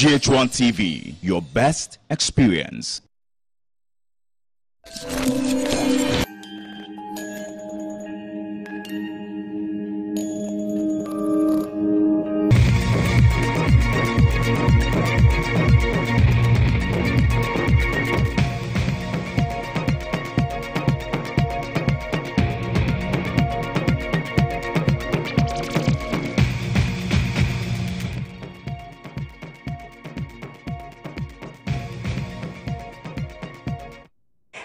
GHOne TV, your best experience.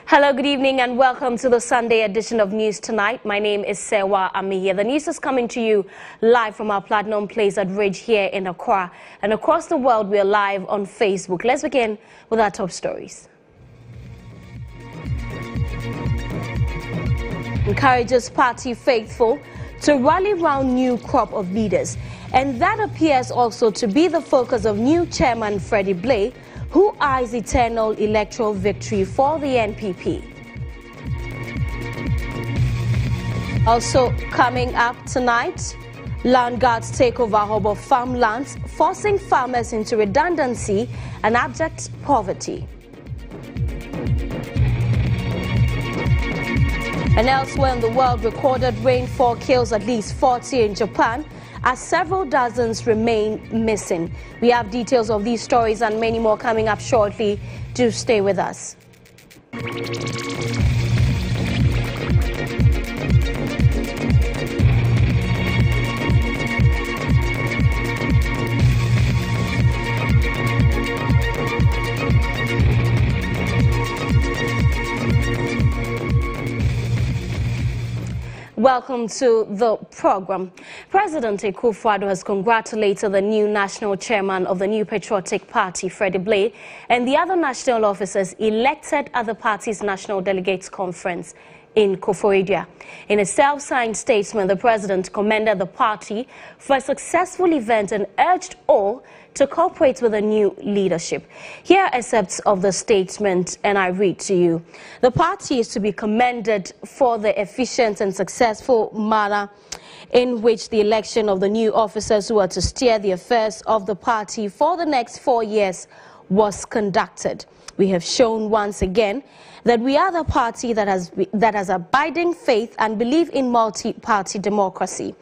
Hello, good evening and welcome to the Sunday edition of News Tonight. My name is Sewa Amiya. The news is coming to you live from our Platinum Place at Ridge here in Accra. And across the world, we are live on Facebook. Let's begin with our top stories. Encourages party faithful to rally round new crop of leaders. And that appears also to be the focus of new chairman Freddie Blay, who eyes eternal electoral victory for the NPP. Also coming up tonight, land guards take over HOBOR farmlands, forcing farmers into redundancy and abject poverty. And elsewhere in the world, recorded rainfall kills at least 40 in Japan, as several dozens remain missing. We have details of these stories and many more coming up shortly. Do stay with us. Welcome to the program. President Akufo has congratulated the new national chairman of the New Patriotic Party, Freddie Blay, and the other national officers elected at the party's National Delegates Conference in Koforidua. In a self-signed statement, the president commended the party for a successful event and urged all to cooperate with the new leadership. Here are excerpts of the statement, and I read to you. The party is to be commended for the efficient and successful manner in which the election of the new officers who are to steer the affairs of the party for the next 4 years was conducted. We have shown once again that we are the party that has abiding faith and believe in multi-party democracy.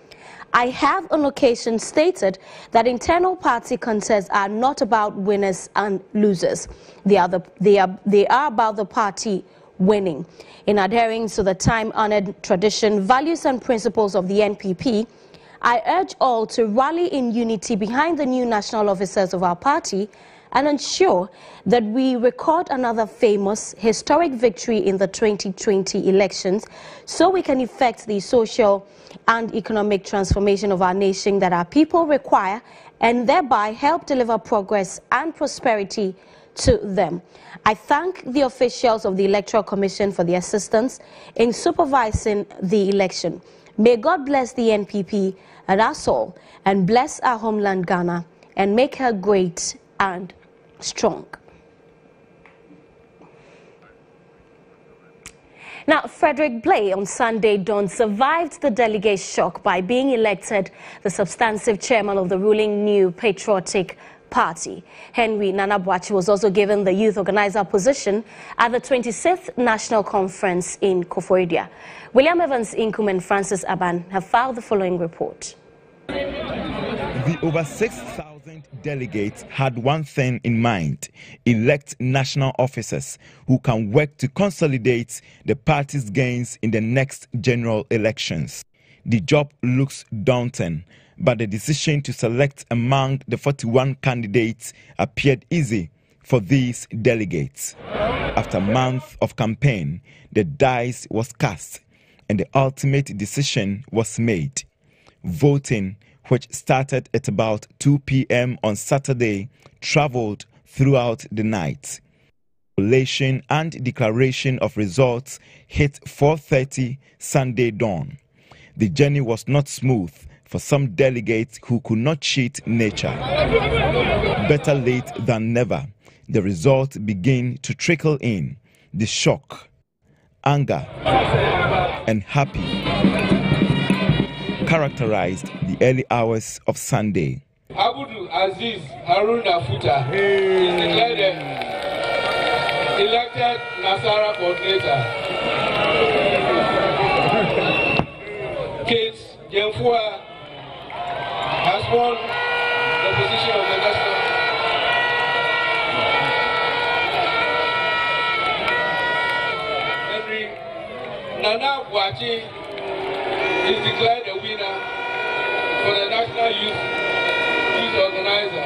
I have on occasion stated that internal party contests are not about winners and losers. They are about the party winning. In adhering to the time-honored tradition, values and principles of the NPP, I urge all to rally in unity behind the new national officers of our party and ensure that we record another famous historic victory in the 2020 elections so we can effect the social and economic transformation of our nation that our people require and thereby help deliver progress and prosperity to them. I thank the officials of the Electoral Commission for the assistance in supervising the election. May God bless the NPP and us all and bless our homeland Ghana and make her great and strong. Now, Freddie Blay on Sunday dawn survived the delegate shock by being elected the substantive chairman of the ruling New Patriotic Party. Henry Nanabuachi was also given the youth organizer position at the 26th National Conference in Koforidua. William Evans Inkum and Francis Aban have filed the following report. The over 6,000 delegates had one thing in mind: elect national officers who can work to consolidate the party's gains in the next general elections. The job looks daunting, but the decision to select among the 41 candidates appeared easy for these delegates. After months of campaign, the dice was cast and the ultimate decision was made. Voting, which started at about 2 p.m. on Saturday, traveled throughout the night. Collation and declaration of results hit 4:30 Sunday dawn. The journey was not smooth for some delegates who could not cheat nature. Better late than never, the results begin to trickle in. The shock, anger, and happy characterized the early hours of Sunday. Addo Aziz Haruna Futa is declared the elected Nasara coordinator. Kate Jemfua has won the position of the national. Henry Nana Bwachi is declared the winner for the National Youth Organizer.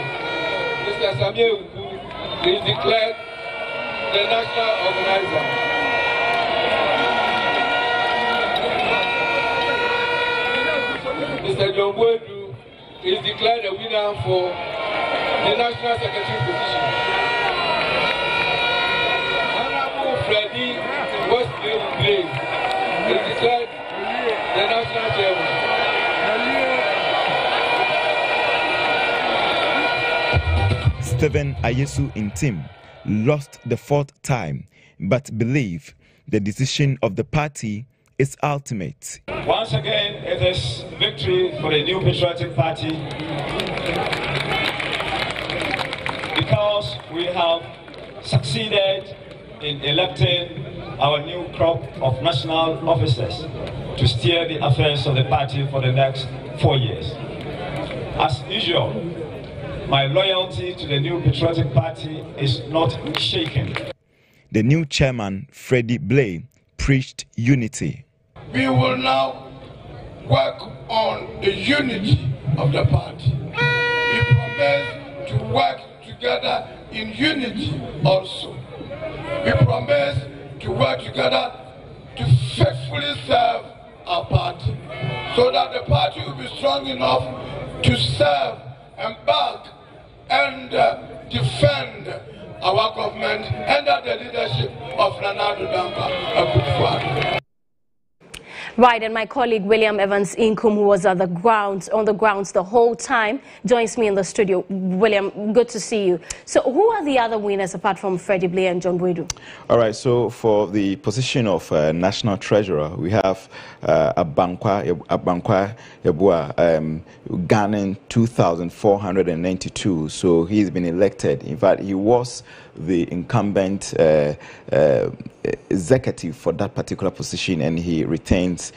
Mr. Samir Ubu is declared the national organizer. Mr. John Boydu is declared the winner for the national secretary position. Honorable Freddie Westgate Prez is declared the national chairman. Stephen Ayesu Intim lost the 4th time, but believe the decision of the party is ultimate. Once again, it is victory for the New Patriotic Party because we have succeeded in electing our new crop of national officers to steer the affairs of the party for the next 4 years. As usual, my loyalty to the New Patriotic Party is not shaken. The new chairman, Freddie Blay, preached unity. We will now work on the unity of the party. We promise to work together in unity also. We promise to work together to faithfully serve our party so that the party will be strong enough to serve and back and defend our government under the leadership of Nana Akufo. Right, and my colleague William Evans Inkum, who was on the grounds the whole time, joins me in the studio. William, good to see you. So who are the other winners apart from Freddie Blay and John Boydu? All right, so for the position of National Treasurer, we have Abankwa Yabua, Ghana 2,492. So he's been elected. In fact, he was the incumbent executive for that particular position, and he retains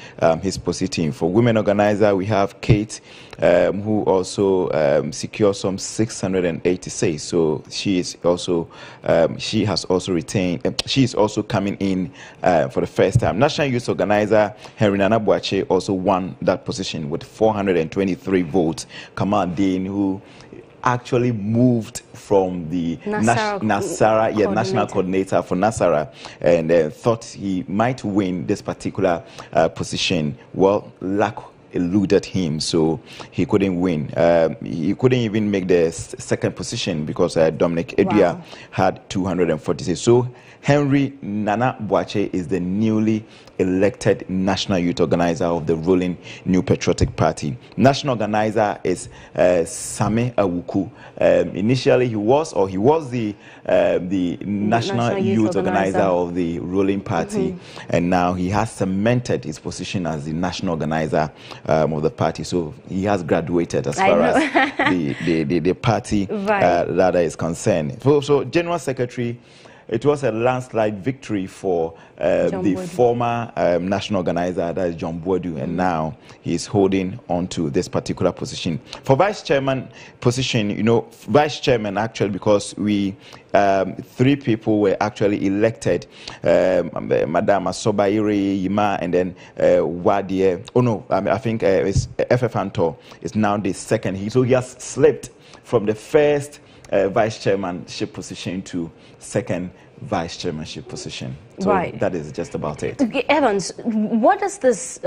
his position. For women organizer, we have Kate, who also secures some 686. So she is also she has also retained. She is also coming in for the first time. National Youth Organizer Henry Nana Bwache also won that position with 423 votes. Kamal Dean, who actually moved from the national coordinator for Nasara, and thought he might win this particular position. Well, luck eluded him, so he couldn't win. He couldn't even make the second position because Dominic Edua had 246. So Henry Nana Bwache is the newly elected National Youth Organizer of the ruling New Patriotic Party. National Organizer is Same Awuku. Initially, he was the National Youth Organizer of the ruling party, and now he has cemented his position as the National Organizer of the party. So he has graduated as far as the party that is concerned. So General Secretary, it was a landslide victory for the former national organizer, that is John Boydu, and now he's holding on to this particular position. For vice chairman position, you know, vice chairman actually, because we 3 people were actually elected, Madam Asobaire Yima, and then Wadie. Oh no, I think it's FF Anto is now the second. So he has slipped from the first vice chairmanship position to second vice chairmanship position. So that is just about it. Okay, Evans, what does this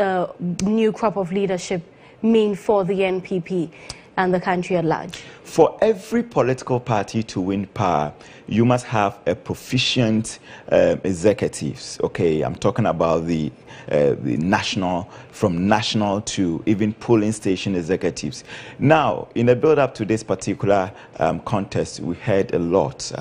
new crop of leadership mean for the NPP and the country at large? For every political party to win power, you must have a proficient executives. Okay, I'm talking about the national, from national to even polling station executives. Now, in the build-up to this particular contest, we heard a lot.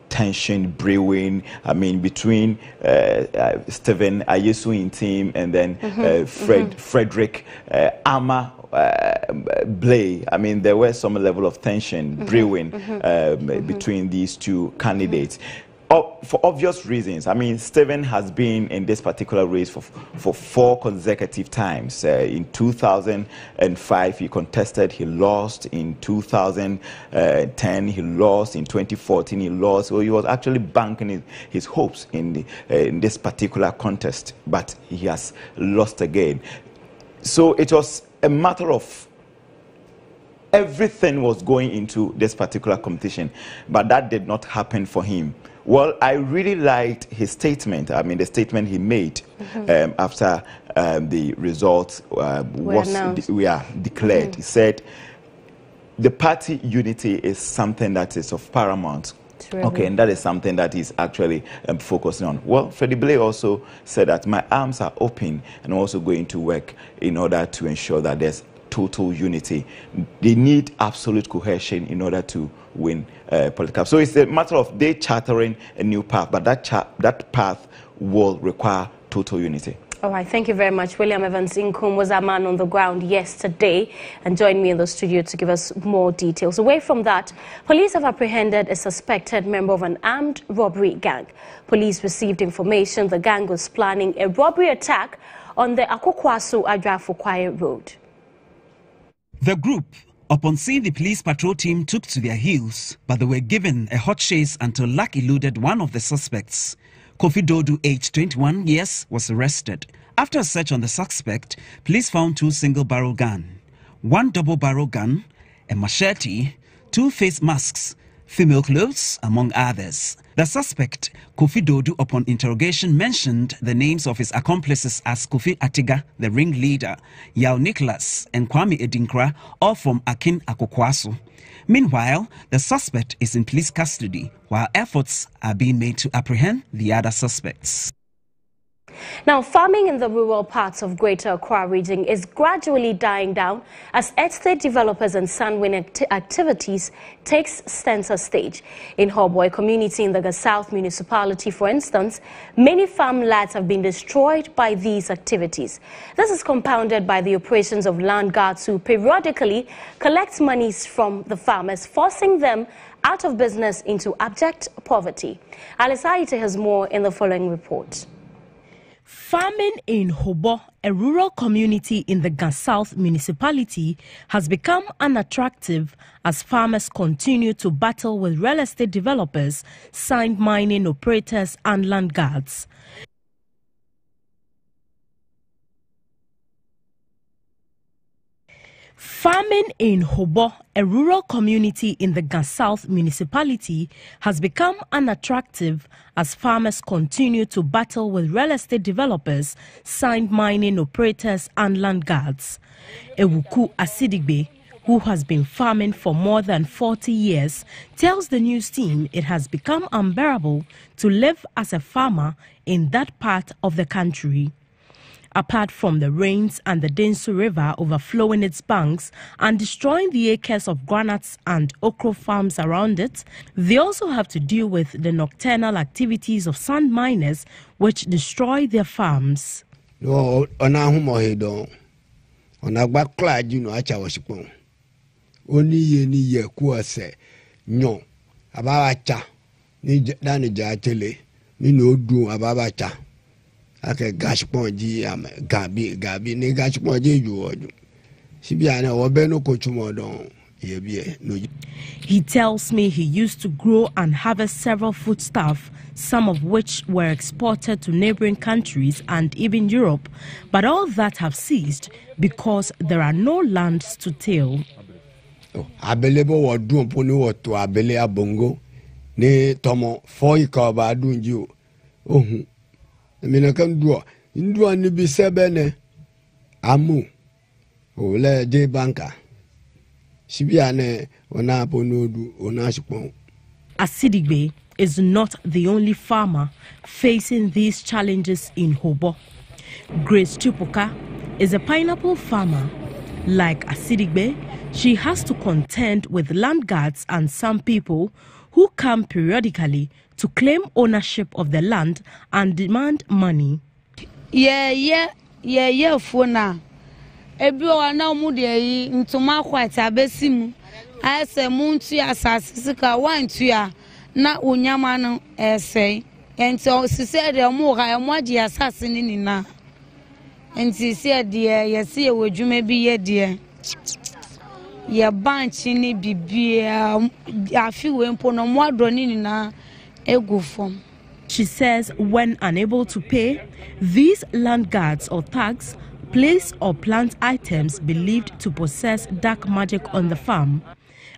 Tension brewing, I mean, between Stephen Ayesu Intim and then Frederick Ama Blay, I mean, there was some level of tension brewing between these two candidates. For obvious reasons. I mean, Stephen has been in this particular race for 4 consecutive times. In 2005, he contested, he lost. In 2010, he lost. In 2014, he lost. So he was actually banking his hopes in this particular contest, but he has lost again. So it was a matter of everything was going into this particular competition, but that did not happen for him. Well, I really liked his statement. I mean, the statement he made after the results were declared. He said, the party unity is something that is of paramount. Okay, and that is something that he's actually focusing on. Well, Freddie Blay also said that my arms are open and I'm also going to work in order to ensure that there's total unity. They need absolute cohesion in order to win political. So it's a matter of they chartering a new path, but that path will require total unity. All right, thank you very much. William Evans Inkum was our man on the ground yesterday and joined me in the studio to give us more details. Away from that, police have apprehended a suspected member of an armed robbery gang. Police received information the gang was planning a robbery attack on the Akufo-Addo road. The group, upon seeing the police patrol team, took to their heels, but they were given a hot chase until luck eluded one of the suspects. Kofi Dodu, aged 21 years, was arrested. After a search on the suspect, police found 2 single-barrel guns, 1 double-barrel gun, a machete, 2 face masks, female clothes, among others. The suspect, Kofi Dodu, upon interrogation, mentioned the names of his accomplices as Kofi Atiga, the ringleader, Yao Nicholas, and Kwame Edinkra, all from Akin Akokwaso. Meanwhile, the suspect is in police custody, while efforts are being made to apprehend the other suspects. Now, farming in the rural parts of Greater Accra region is gradually dying down as estate developers and sand-winning activities takes center stage. In HOBOR community in the South municipality, for instance, many farmlands have been destroyed by these activities. This is compounded by the operations of land guards who periodically collect monies from the farmers, forcing them out of business into abject poverty. Alice Aite has more in the following report. Farming in HOBOR, a rural community in the South municipality, has become unattractive as farmers continue to battle with real estate developers, sand mining operators and land guards. Farming in HOBOR, a rural community in the South municipality, has become unattractive as farmers continue to battle with real estate developers, sand mining operators and land guards. Ewuku Asidigbe, who has been farming for more than 40 years, tells the news team it has become unbearable to live as a farmer in that part of the country. Apart from the rains and the Densu River overflowing its banks and destroying the acres of granules and okra farms around it, they also have to deal with the nocturnal activities of sand miners which destroy their farms. He tells me he used to grow and harvest several foodstuffs, some of which were exported to neighboring countries and even Europe, but all that have ceased because there are no lands to till. I can do any be sebene amu ole de banka sibiane ona ponodu ona shipon. Asidigbe is not the only farmer facing these challenges in HOBOR. Grace Chupuka is a pineapple farmer. Like Asidigbe, she has to contend with land guards and some people who come periodically to claim ownership of the land and demand money. Funa Ebi o na mu de yi ntoma kwata abesimu. Ase mu ntu asase sika wan tua na onyama no esei. Enti o sise de mu ga emu agi asase ni nina. Enti se de yesi e wodwuma bi ye de. Ye banch ni bibia afi we mpo no mu adro ni nina egu fom. She says when unable to pay, these land guards or thugs place or plant items believed to possess dark magic on the farm.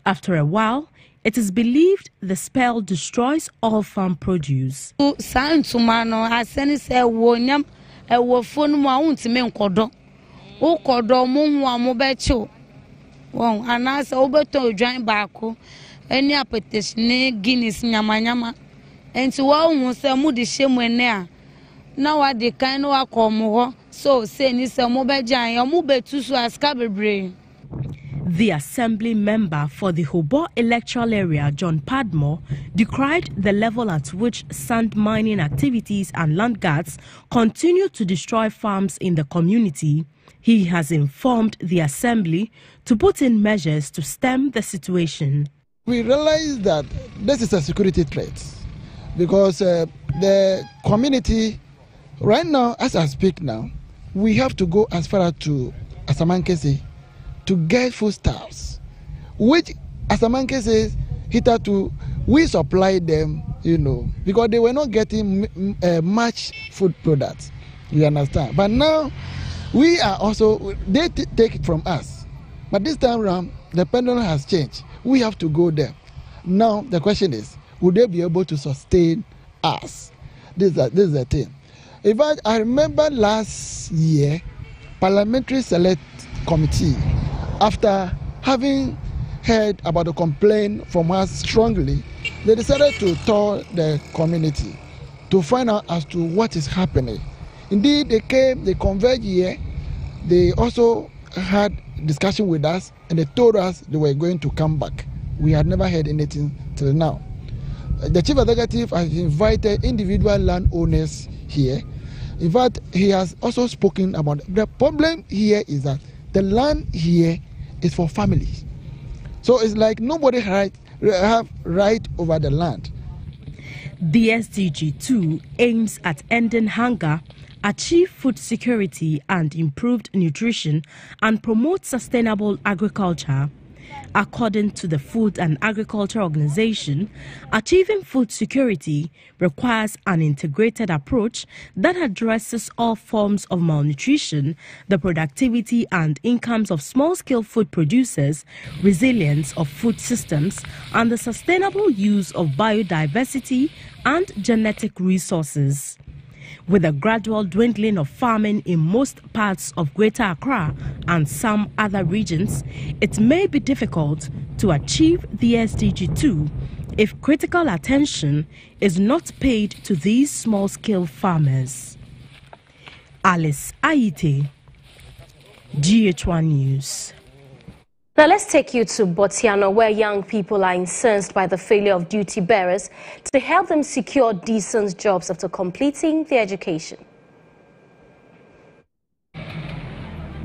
After a while, it is believed the spell destroys all farm produce. Santumano aseni se wonyam e wo fonu mu awuntime nkodo. Ukodo mu hu amobecho. Won anase obeto odwan baako eni apeteshine Guinness nyamanyama. Enti wa hu se mu de hyemu ene a na wa de kan no akomo ho so se ni se mu bejan ya mu betu so aska bebre. The assembly member for the HOBOR electoral area, John Padmore, decried the level at which sand mining activities and land guards continue to destroy farms in the community. He has informed the assembly to put in measures to stem the situation. We realize that this is a security threat because the community, right now, as I speak now, we have to go as far as to Asamankese to get foodstuffs, which Asamanke says hitherto we supply them, because they were not getting much food products. You understand? But now we are also, they take it from us. But this time around, the pendulum has changed. We have to go there. Now the question is, would they be able to sustain us? This is the thing. In fact, I remember last year, Parliamentary Select Committee, after having heard about the complaint from us strongly, they decided to tour the community to find out as to what is happening. Indeed, they came, they converged here. They also had discussion with us, and they told us they were going to come back. We had never heard anything till now. The chief executive has invited individual landowners here. In fact, he has also spoken about the problem here is that the land here is for families. So it's like nobody have right over the land. The SDG 2 aims at ending hunger, achieve food security and improved nutrition, and promote sustainable agriculture. According to the Food and Agriculture Organization, achieving food security requires an integrated approach that addresses all forms of malnutrition, the productivity and incomes of small-scale food producers, resilience of food systems, and the sustainable use of biodiversity and genetic resources. With a gradual dwindling of farming in most parts of Greater Accra and some other regions, it may be difficult to achieve the SDG 2 if critical attention is not paid to these small-scale farmers. Alice Aite, GHOne News. Now let's take you to Botiano, where young people are incensed by the failure of duty bearers to help them secure decent jobs after completing their education.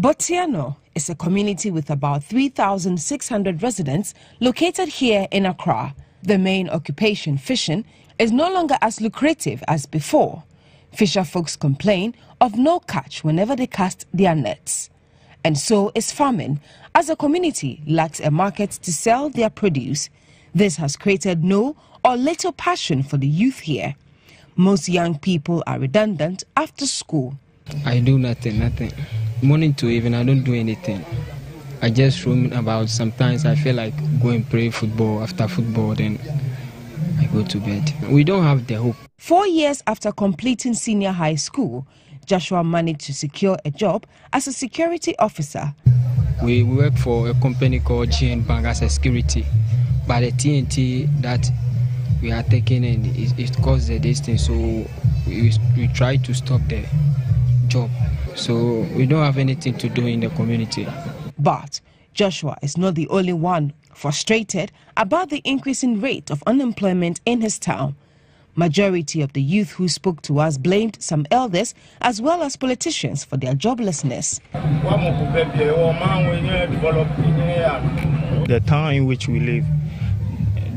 Botiano is a community with about 3,600 residents located here in Accra. The main occupation, fishing, is no longer as lucrative as before. Fisher folks complain of no catch whenever they cast their nets. And so is farming, as the community lacks a market to sell their produce. This has created no or little passion for the youth here. Most young people are redundant after school. I do nothing. Morning to evening, I don't do anything. I just roam about. Sometimes I feel like going play football. After football, then I go to bed. We don't have the hope. 4 years after completing senior high school, Joshua managed to secure a job as a security officer. We work for a company called GHOne as a security, but the TNT that we are taking in, it caused the distance, so we try to stop the job. So we don't have anything to do in the community. But Joshua is not the only one frustrated about the increasing rate of unemployment in his town. Majority of the youth who spoke to us blamed some elders as well as politicians for their joblessness. The town in which we live,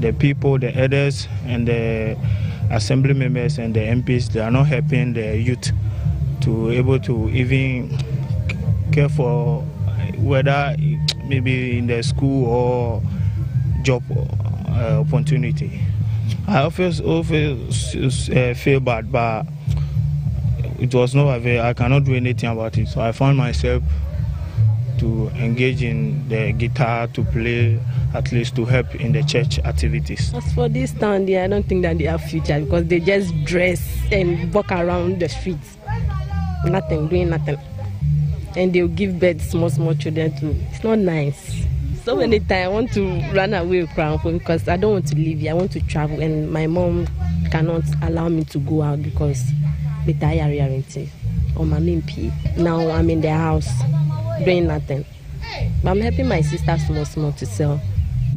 the people, the elders, and the assembly members and the MPs, they are not helping the youth to able to even care for whether maybe in the school or job opportunity. I always feel bad, but it was no avail. I cannot do anything about it. So I found myself to engage in the guitar, to play, at least to help in the church activities. As for this town, I don't think that they have future because they just dress and walk around the streets. Nothing, doing nothing. And they'll give birth small children too. It's not nice. So many times I want to run away because I don't want to live here. I want to travel, and my mom cannot allow me to go out because the tire or my MP. Now I'm in their house doing nothing. But I'm helping my sister small to sell.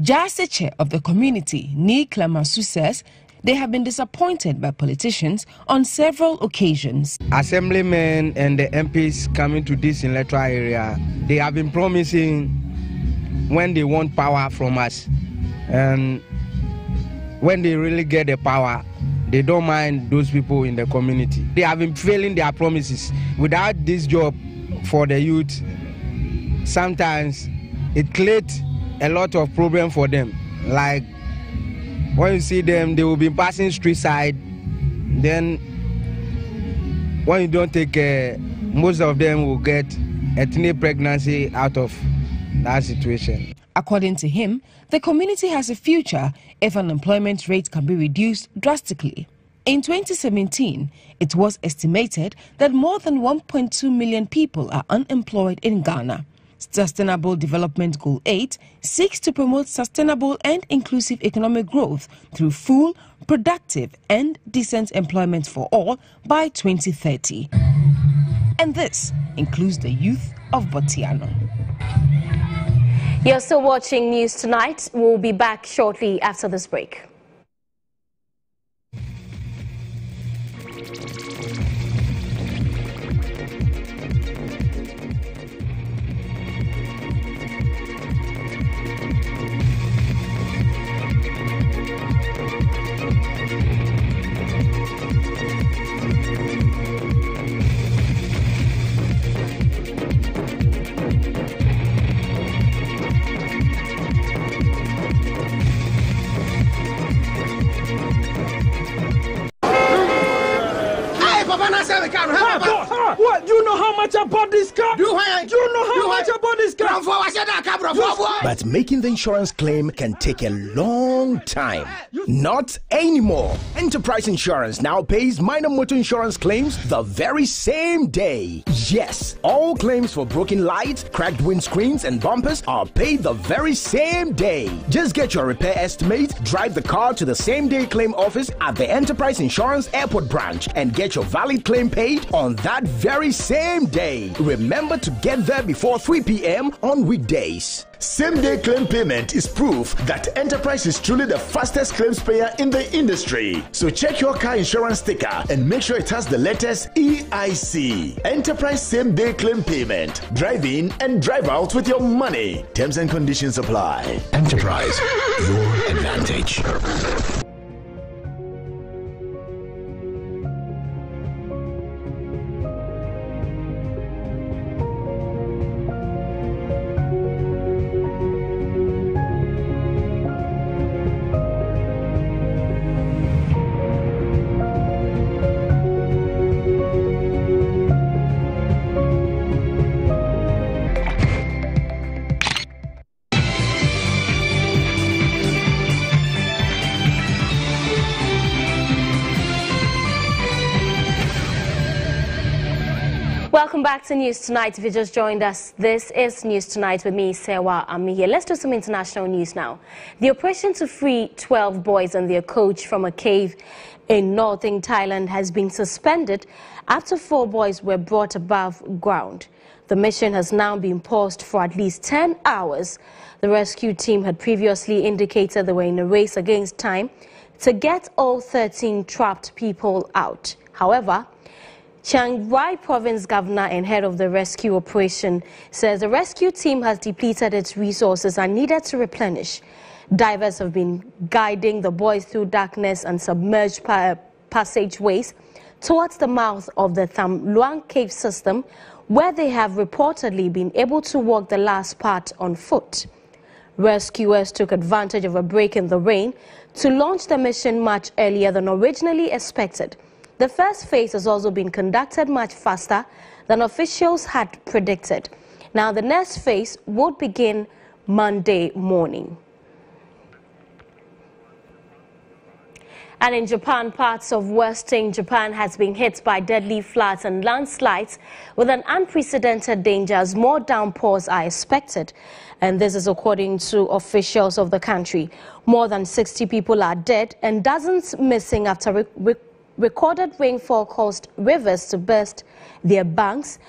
Jaseche of the community, Ni Klamasu, says they have been disappointed by politicians on several occasions. Assemblymen and the MPs coming to this electoral area, they have been promising when they want power from us, and when they really get the power, they don't mind those people in the community. They have been failing their promises. Without this job for the youth, sometimes it creates a lot of problem for them. Like when you see them, they will be passing street side. Then when you don't take care, most of them will get a teenage pregnancy out of that situation. According to him, the community has a future if unemployment rate can be reduced drastically. In 2017, it was estimated that more than 1.2 million people are unemployed in Ghana. Sustainable Development Goal 8 seeks to promote sustainable and inclusive economic growth through full, productive and decent employment for all by 2030. And this includes the youth of Botiano. You're still watching News Tonight. We'll be back shortly after this break. What? Do you know how much I bought this car? Do you know how much I bought this car? But making the insurance claim can take a long time. Not anymore. Enterprise Insurance now pays minor motor insurance claims the very same day. Yes, all claims for broken lights, cracked windscreens and bumpers are paid the very same day. Just get your repair estimate, drive the car to the same day claim office at the Enterprise Insurance Airport branch and get your valid claim paid on that very same day. Remember to get there before 3 p.m. on weekdays. Same-day claim payment is proof that Enterprise is truly the fastest claims payer in the industry. So check your car insurance sticker and make sure it has the letters EIC. Enterprise same-day claim payment. Drive in and drive out with your money. Terms and conditions apply. Enterprise, your advantage. Welcome back to News Tonight. If you just joined us, this is News Tonight with me, Sewa Ami. Let's do some international news now. The operation to free 12 boys and their coach from a cave in northern Thailand has been suspended after 4 boys were brought above ground. The mission has now been paused for at least 10 hours. The rescue team had previously indicated they were in a race against time to get all 13 trapped people out. However, Chiang Rai Province Governor and head of the rescue operation says the rescue team has depleted its resources and needed to replenish. Divers have been guiding the boys through darkness and submerged passageways towards the mouth of the Tham Luang cave system, where they have reportedly been able to walk the last part on foot. Rescuers took advantage of a break in the rain to launch the mission much earlier than originally expected. The first phase has also been conducted much faster than officials had predicted. Now, the next phase would begin Monday morning. And in Japan, parts of western Japan has been hit by deadly floods and landslides with an unprecedented danger as more downpours are expected. And this is according to officials of the country. More than 60 people are dead and dozens missing after recorded rainfall caused rivers to burst their banks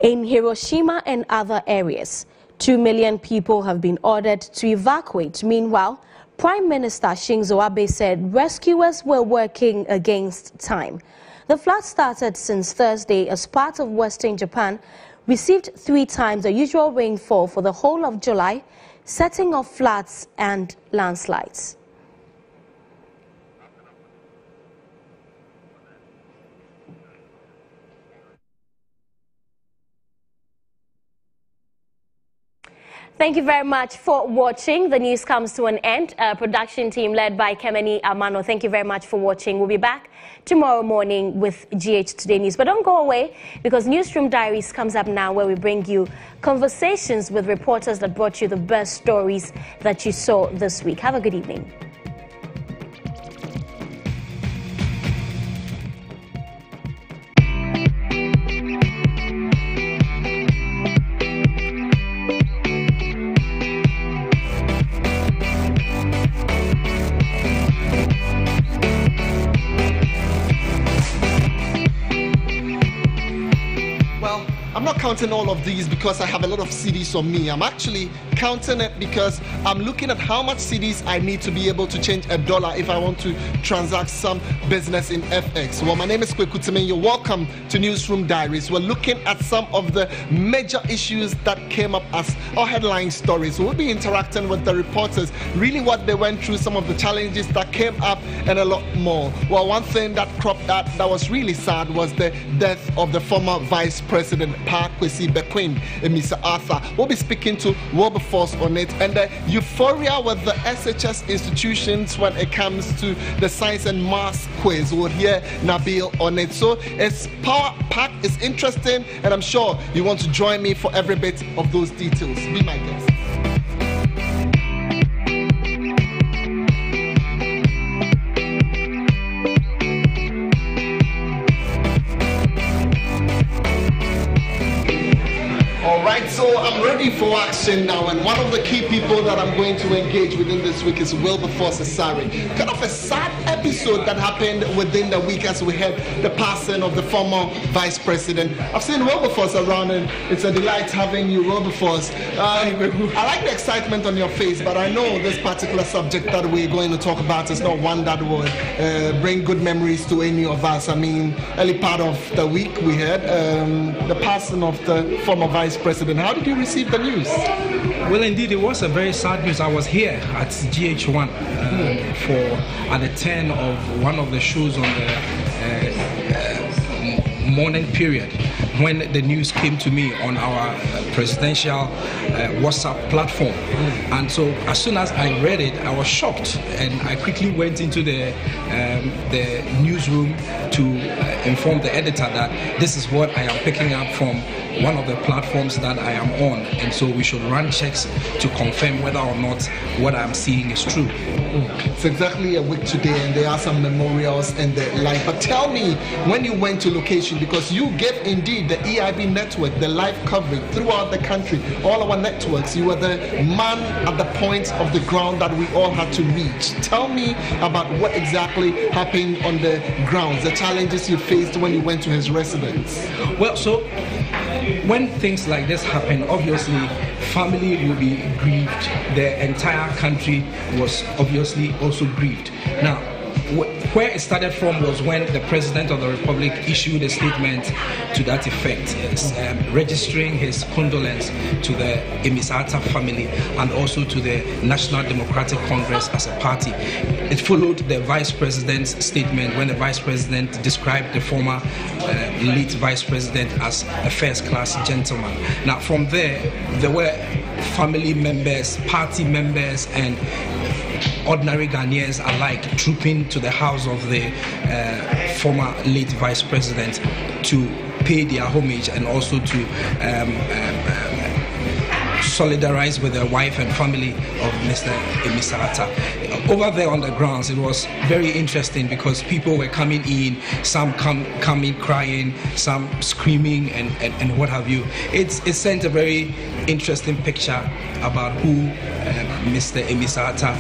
in Hiroshima and other areas. 2 million people have been ordered to evacuate. Meanwhile, Prime Minister Shinzo Abe said rescuers were working against time. The flood started since Thursday as part of western Japan received 3 times the usual rainfall for the whole of July, setting off floods and landslides. Thank you very much for watching. The news comes to an end. Production team led by Kemeni Amano. Thank you very much for watching. We'll be back tomorrow morning with GH Today News. But don't go away, because Newsroom Diaries comes up now, where we bring you conversations with reporters that brought you the best stories that you saw this week. Have a good evening. I'm not counting all of these because I have a lot of CDs on me. I'm actually counting it because I'm looking at how much CDs I need to be able to change $1 if I want to transact some business in FX. Well, my name is Kweku Timen. You're welcome to Newsroom Diaries. We're looking at some of the major issues that came up as our headline stories. We'll be interacting with the reporters, really what they went through, some of the challenges that came up, and a lot more. Well, one thing that cropped up that was really sad was the death of the former Vice President Kwesi Bequim, Mr. Arthur. We'll be speaking to Wilberforce on it, and the euphoria with the SHS institutions when it comes to the science and maths quiz. We'll hear Nabil on it. So it's power packed, it's interesting, and I'm sure you want to join me for every bit of those details. Be my guest. So I'm ready for action now, and one of the key people that I'm going to engage within this week is Wilberforce Asari. Kind of a sad episode that happened within the week as we had the passing of the former Vice President. I've seen Wilberforce around, and it's a delight having you, Wilberforce. I like the excitement on your face, but I know this particular subject that we're going to talk about is not one that would bring good memories to any of us. I mean, early part of the week we had the passing of the former Vice President. How did you receive the news? Well, indeed, it was a very sad news. I was here at GHOne at the 10 of one of the shows on the morning period when the news came to me on our presidential WhatsApp platform. And so as soon as I read it, I was shocked, and I quickly went into the newsroom to inform the editor that this is what I am picking up from one of the platforms that I am on, and so we should run checks to confirm whether or not what I'm seeing is true. It's exactly a week today, and there are some memorials and the like. But tell me, when you went to location, because you gave indeed the EIB network the live coverage throughout the country, all our networks, you were the man at the point of the ground that we all had to reach. Tell me about what exactly happened on the grounds, the challenges you faced when you went to his residence. Well, so when things like this happen, obviously family will be grieved. The entire country was obviously also grieved. Now, where it started from was when the President of the Republic issued a statement to that effect, registering his condolence to the Emisata family and also to the National Democratic Congress as a party. It followed the Vice President's statement when the Vice President described the former late Vice President as a first-class gentleman. Now, from there were family members, party members, and ordinary Ghanaians alike trooping to the house of the former late Vice President to pay their homage and also to solidarize with the wife and family of Mr. Emisata. Over there on the grounds, it was very interesting because people were coming in, some coming crying, some screaming and what have you. It sent a very interesting picture about who Mr. Emisata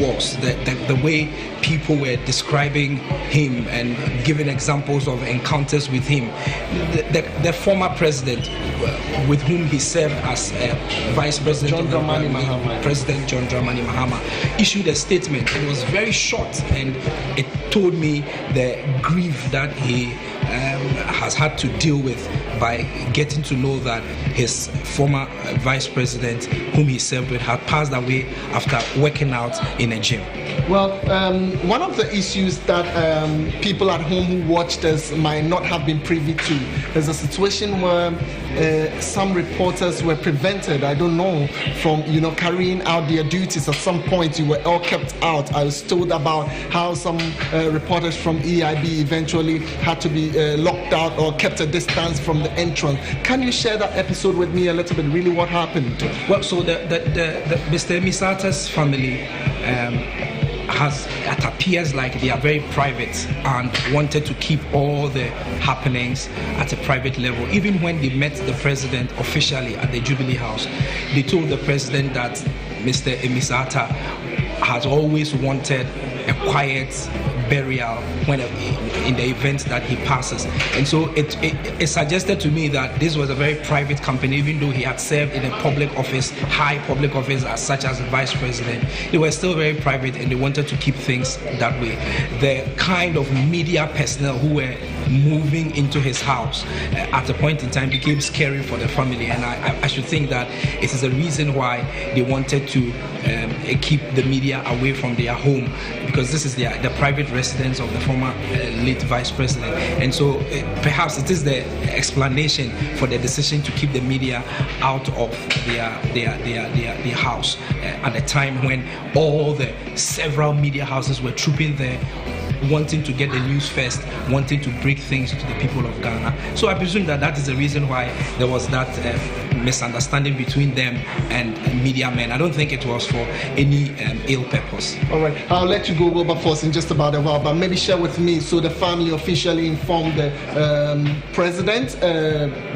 was. The way people were describing him and giving examples of encounters with him. The former president with whom he served as Vice President President John Dramani Mahama issued a statement. It was very short and it told me the grief that he has had to deal with by getting to know that his former Vice President whom he served with had passed away after working out in a gym. Well, one of the issues that people at home who watched us might not have been privy to is a situation where some reporters were prevented, I don't know, from carrying out their duties. At some point, you were all kept out. I was told about how some reporters from EIB eventually had to be locked out or kept a distance from the entrance. Can you share that episode with me a little bit? Really, what happened? Well, so the Mr. Emisata's family it appears like they are very private and wanted to keep all the happenings at a private level. Even when they met the president officially at the Jubilee House, they told the president that Mr. Emisata has always wanted a quiet burial when in the event that he passes. And so it suggested to me that this was a very private company, even though he had served in a public office, high public office such as the Vice President. They were still very private and they wanted to keep things that way. The kind of media personnel who were moving into his house at a point in time became scary for the family, and I should think that it is the reason why they wanted to keep the media away from their home, because this is the private residence of the former late Vice President. And so perhaps it is the explanation for the decision to keep the media out of their house at a time when all the several media houses were trooping there, wanting to get the news first, wanting to break things to the people of Ghana. So I presume that is the reason why there was that misunderstanding between them and media men. I don't think it was for any ill purpose. All right, I'll let you go, Wilberforce, in just about a while, but maybe share with me. So the family officially informed the president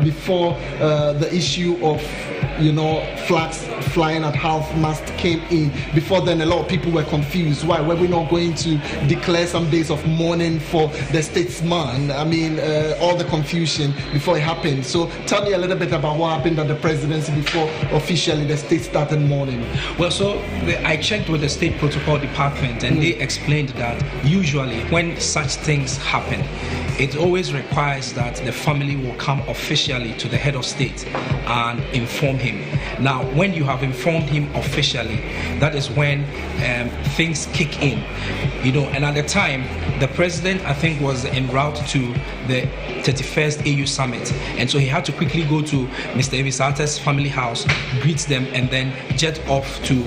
before the issue of flags flying at half-mast came in. Before then, a lot of people were confused. Why were we not going to declare some days of mourning for the statesman? I mean, all the confusion before it happened. So tell me a little bit about what happened at the presidency before officially the state started mourning. Well, so I checked with the State Protocol Department and they explained that usually when such things happen, it always requires that the family will come officially to the head of state and inform him. Now, when you have informed him officially, that is when things kick in, and at the time, the president, I think, was en route to the 31st AU summit, and so he had to quickly go to Mr. Emisata's family house, greet them, and then jet off to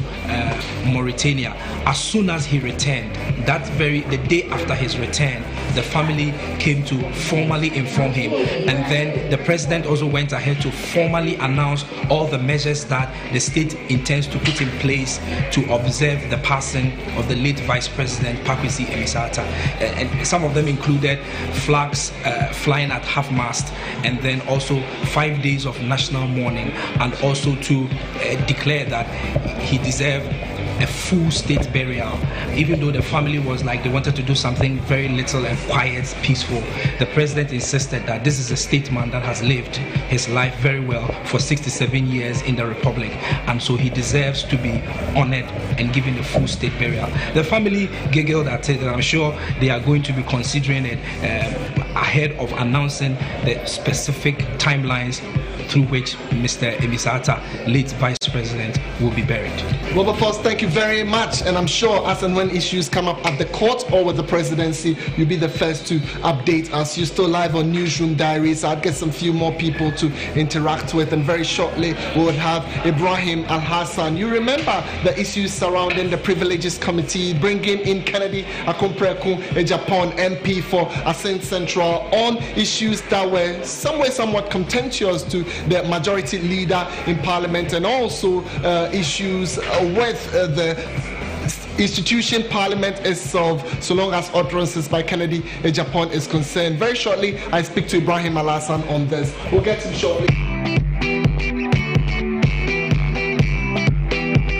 Mauritania. As soon as he returned, the day after his return, the family came to formally inform him, and then the president also went ahead to formally announce all the measures that the state intends to put in place to observe the passing of the late Vice President Pakwesi Emisata. And some of them included flags flying at half-mast, and then also 5 days of national mourning, and also to declare that he deserved a full state burial, even though the family was like they wanted to do something very little and quiet, peaceful. The president insisted that this is a statesman that has lived his life very well for 67 years in the republic, and so he deserves to be honored and given a full state burial. The family giggled at it, and I'm sure they are going to be considering it ahead of announcing the specific timelines through which Mr. Emisata, late Vice President, will be buried. Well, first, thank you very much, and I'm sure as and when issues come up at the court or with the presidency, you'll be the first to update us. You're still live on Newsroom Diaries. I'll get some few more people to interact with, and very shortly we would have Ibrahim Al-Hassan. You remember the issues surrounding the Privileges Committee, bringing in Kennedy Akompreku, a GHOne MP for Ascent Central, on issues that were somewhat contentious to the majority leader in Parliament, and also issues with the institution Parliament itself, so long as utterances by Kennedy GHOne is concerned. Very shortly, I speak to Ibrahim Al-Hassan on this. We'll get to him shortly.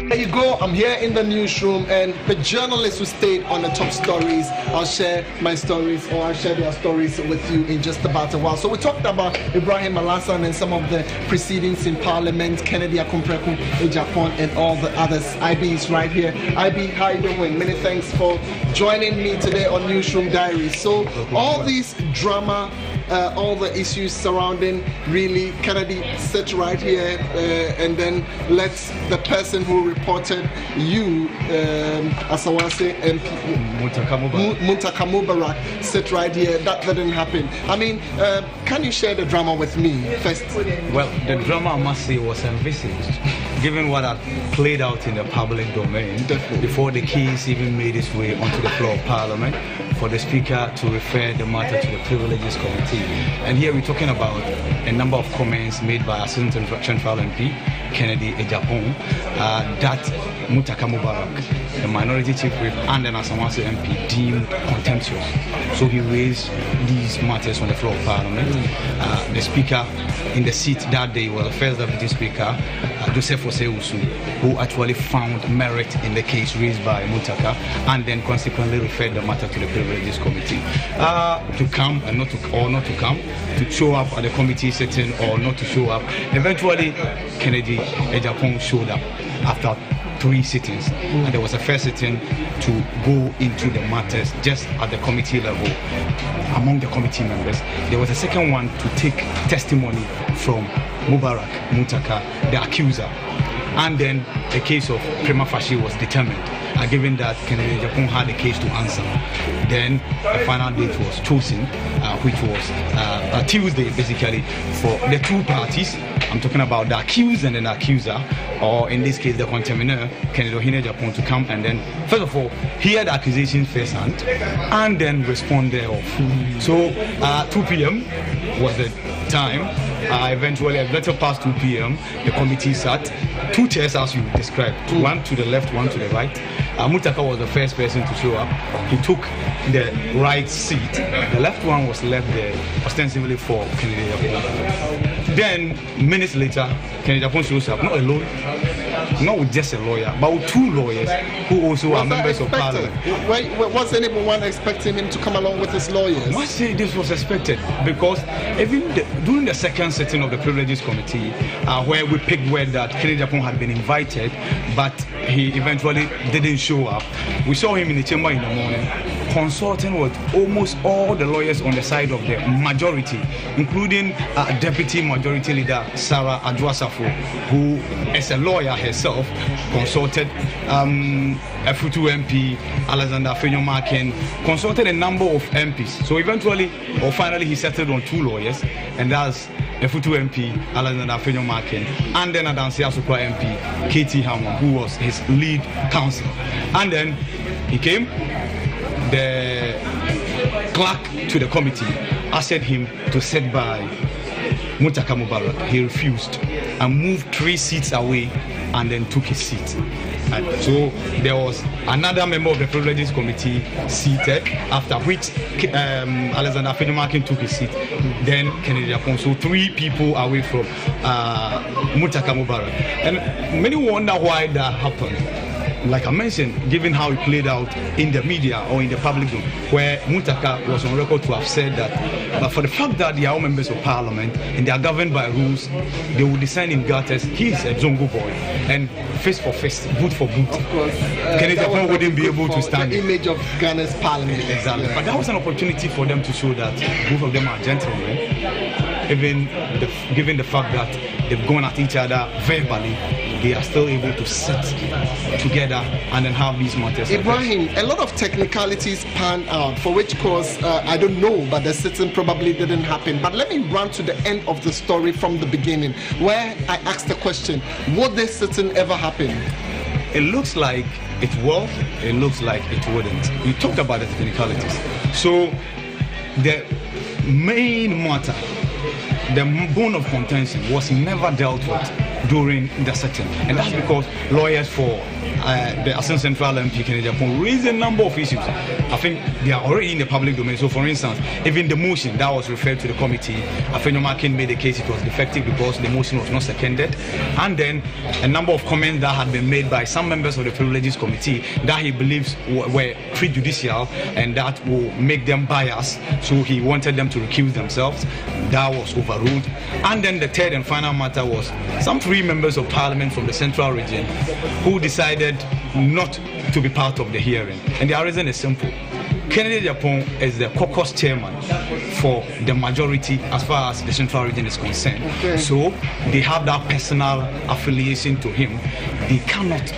There you go. I'm here in the newsroom, and the journalists who stayed on the top stories, I'll share my stories, or I'll share their stories with you in just about a while. So we talked about Ibrahim Al-Hassan and some of the proceedings in Parliament, Kennedy Akompreku GHOne, and all the others. IB is right here. IB, how you doing? Many thanks for joining me today on Newsroom Diaries. So all these drama, all the issues surrounding really Kennedy sit right here, and then let the person who reported you, Asawase MP Muntaka Mubarak, sit right here. That didn't happen. I mean, can you share the drama with me first? Well, the drama, I must say, was envisaged, given what had played out in the public domain. Definitely. Before the case even made its way onto the floor of Parliament, for the Speaker to refer the matter to the Privileges Committee. And here we're talking about a number of comments made by Assistant Central MP Kennedy GHOne that Muntaka Mubarak, the Minority Chief Whip, and then Asawase MP deemed contemptuous. So he raised these matters on the floor of Parliament. The Speaker in the seat that day was the first Deputy Speaker, Joseph Oseusu, who actually found merit in the case raised by Muntaka, and then consequently referred the matter to the Privileges Committee to come and not to come, to show up at the committee sitting or not to show up. Eventually, Kennedy GHOne showed up after 3 sittings, and there was a first sitting to go into the matters just at the committee level among the committee members. There was a second one to take testimony from Mubarak Muntaka, the accuser, and then the case of prima facie was determined. Given that Kennedy GHOne had a case to answer, then a final date was chosen, which was a Tuesday, basically, for the two parties. I'm talking about the accused and an accuser, or in this case, the contemnor, Kennedy GHOne, to come and then, first of all, hear the accusation firsthand, and then respond thereof. So, 2 p.m. was the time. Eventually, a little past 2 p.m., the committee sat. 2 chairs, as you described, one to the left, one to the right. Muntaka was the first person to show up. He took the right seat. The left one was left there, ostensibly for Kennedy GHOne. Then, minutes later, Kennedy GHOne shows up, not alone, not with just a lawyer, but with 2 lawyers who also are members of Parliament. Was anyone expecting him to come along with his lawyers? I must say this was expected, because even during the second sitting of the Privileges Committee, where we picked word that Kennedy GHOne had been invited, but he eventually didn't show up, we saw him in the chamber in the morning, consulting with almost all the lawyers on the side of the majority, including Deputy Majority Leader Sarah Adwasafo, who, as a lawyer herself, consulted F2 MP Alexander Afenyo-Markin, consulted a number of MPs. So eventually, or finally, he settled on 2 lawyers, and that's F2 MP Alexander Afenyo-Markin, and then Adansi Asukwa MP KT Hammond, who was his lead counsel. And then he came. The clerk to the committee asked him to sit by Muntaka Mubarak. He refused and moved 3 seats away and then took his seat. And so there was another member of the Privileges Committee seated, after which Alexander Afenyo-Markin took his seat. Then Kennedy GHOne. So 3 people away from Muntaka Mubarak. And many wonder why that happened. like I mentioned, given how it played out in the media or in the public domain, where Muntaka was on record to have said that, but for the fact that they are all members of parliament and they are governed by rules, they will decide in gutters. He is a Zongo boy, and fist for fist, boot for boot. Of course, Kennedy Akufo wouldn't be able to stand the it. image of Ghana's parliament. Exactly, but that was an opportunity for them to show that both of them are gentlemen, even given the fact that they've gone at each other verbally. They are still able to sit together and then have these matters. Ibrahim, a lot of technicalities panned out, for which cause I don't know, but the sitting probably didn't happen. But let me run to the end of the story from the beginning, where I asked the question, would this sitting ever happen? It looks like it will, it looks like it wouldn't. You talked about the technicalities. So the main matter, the bone of contention was never dealt with during the sitting, and that's because lawyers for the Assistant Central MP Kennedy Akufo raised a number of issues. I think they are already in the public domain. So, for instance, even the motion that was referred to the committee, Afenyomakin made the case it was defective because the motion was not seconded, and then a number of comments that had been made by some members of the Privileges Committee that he believes were prejudicial and that will make them biased. So he wanted them to recuse themselves. That was overruled. And then the third and final matter was some 3 members of parliament from the central region who decided not to be part of the hearing. And their reason is simple. Kennedy Akufo is the caucus chairman for the majority as far as the central region is concerned. Okay. So they have that personal affiliation to him. They cannot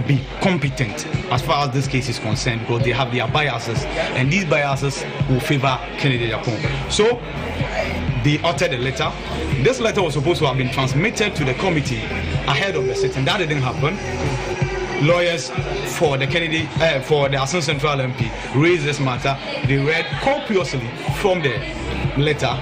be competent as far as this case is concerned because they have their biases, and these biases will favor Kennedy Akufo. So they uttered a letter. This letter was supposed to have been transmitted to the committee ahead of the sitting. That didn't happen. Lawyers for the for the Assistant Central MP raised this matter. They read copiously from the letter.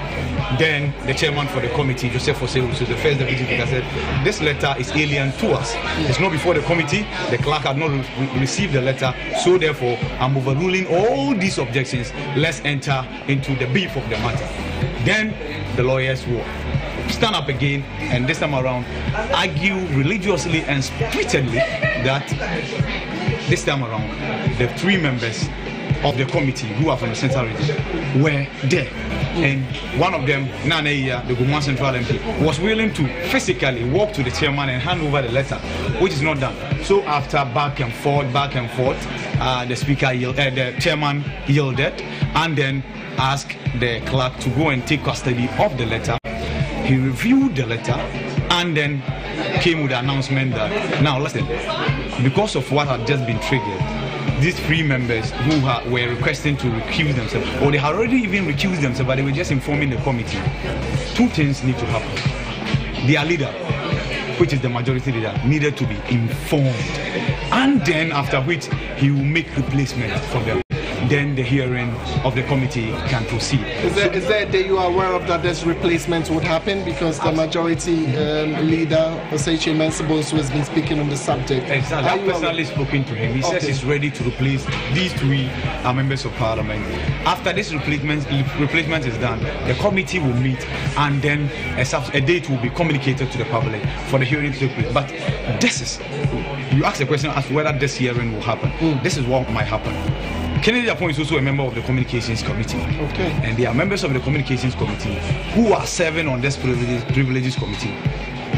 Then the chairman for the committee, Joseph Osei, who is the first deputy speaker, said, this letter is alien to us. It's not before the committee. The clerk had not received the letter. So therefore, I'm overruling all these objections. Let's enter into the beef of the matter. Then the lawyers will stand up again, and this time around argue religiously and spiritedly that this time around the 3 members of the committee who are from the central region were there. And one of them, Nana, the GHOne Central MP, was willing to physically walk to the chairman and hand over the letter, which is not done. So after back and forth, the speaker, the chairman yielded, and then asked the clerk to go and take custody of the letter. He reviewed the letter and then came with the announcement that, now listen, because of what had just been triggered, these 3 members who were requesting to recuse themselves, or they had already even recused themselves, but they were just informing the committee. 2 things need to happen. Their leader, which is the majority leader, needed to be informed, and then after which he will make replacement for them. Then the hearing of the committee can proceed. Is there a day you are aware of that this replacement would happen? Because the majority leader, Osei Mensabos, who has been speaking on the subject. Exactly. I've personally spoken to him. He says he's ready to replace these 3 members of parliament. After this replacement is done, the committee will meet, and then a date will be communicated to the public for the hearing to take place. But this is, you ask the question as to whether this hearing will happen. This is what might happen. Kennedy Akufo is also a member of the Communications Committee. Okay. And they are members of the Communications Committee who are serving on this Privileges Committee.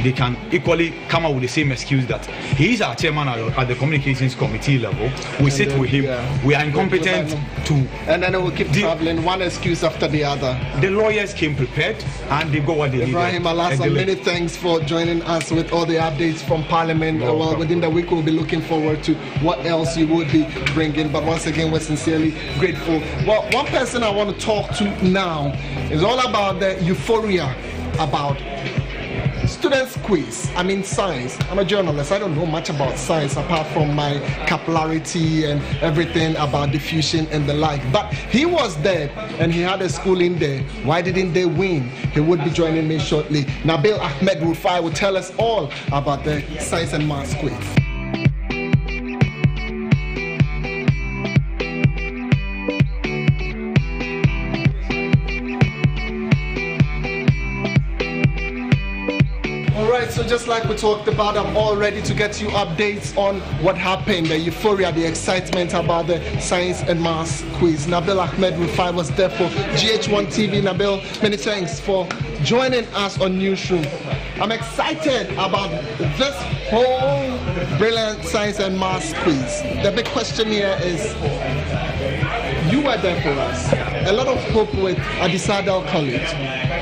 They can equally come up with the same excuse that he is our chairman at the Communications Committee level. We sit with him. Yeah. We are incompetent to... And then it will keep traveling, one excuse after the other. The lawyers came prepared and they got what they needed. Ibrahim Alassa, many thanks for joining us with all the updates from Parliament. Well, within the week we'll be looking forward to what else you would be bringing. But once again, we're sincerely grateful. Well, one person I want to talk to now is all about the euphoria about students quiz. I mean science. I'm a journalist. I don't know much about science apart from my capillarity and everything about diffusion and the like. But he was there and he had a schooling there. Why didn't they win? He would be joining me shortly. Nabil Ahmed Rufai will tell us all about the science and maths quiz. so just like we talked about, I'm all ready to get you updates on what happened, the euphoria, the excitement about the science and maths quiz. Nabil Ahmed Rufai was there for GHOne TV. Nabil, many thanks for joining us on Newsroom. I'm excited about this whole brilliant science and maths quiz. The big question here is, you were there for us. A lot of hope with Addo College,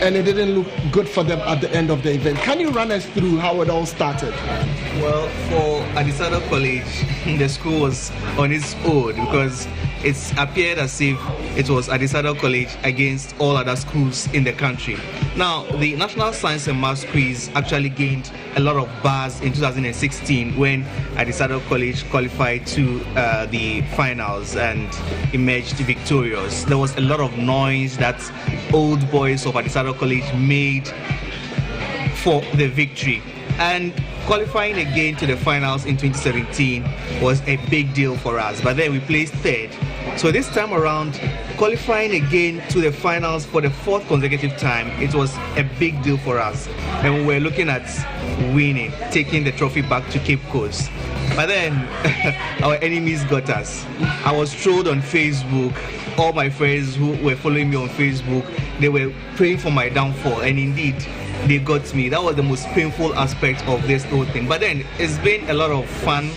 and it didn't look good for them at the end of the event. Can you run us through how it all started? Well, for Addo College, the school was on its own because it appeared as if it was Addo College against all other schools in the country. Now, the National Science and Maths Quiz actually gained a lot of buzz in 2016 when Addo College qualified to the finals and emerged victorious. There was a lot of noise that old boys of Addo College made for the victory. And qualifying again to the finals in 2017 was a big deal for us, but then we placed third. So this time around, qualifying again to the finals for the fourth consecutive time, it was a big deal for us. And we were looking at winning, taking the trophy back to Cape Coast. But then our enemies got us. I was trolled on Facebook. All my friends who were following me on Facebook, they were praying for my downfall, and indeed, they got me. That was the most painful aspect of this whole thing. But then it's been a lot of fun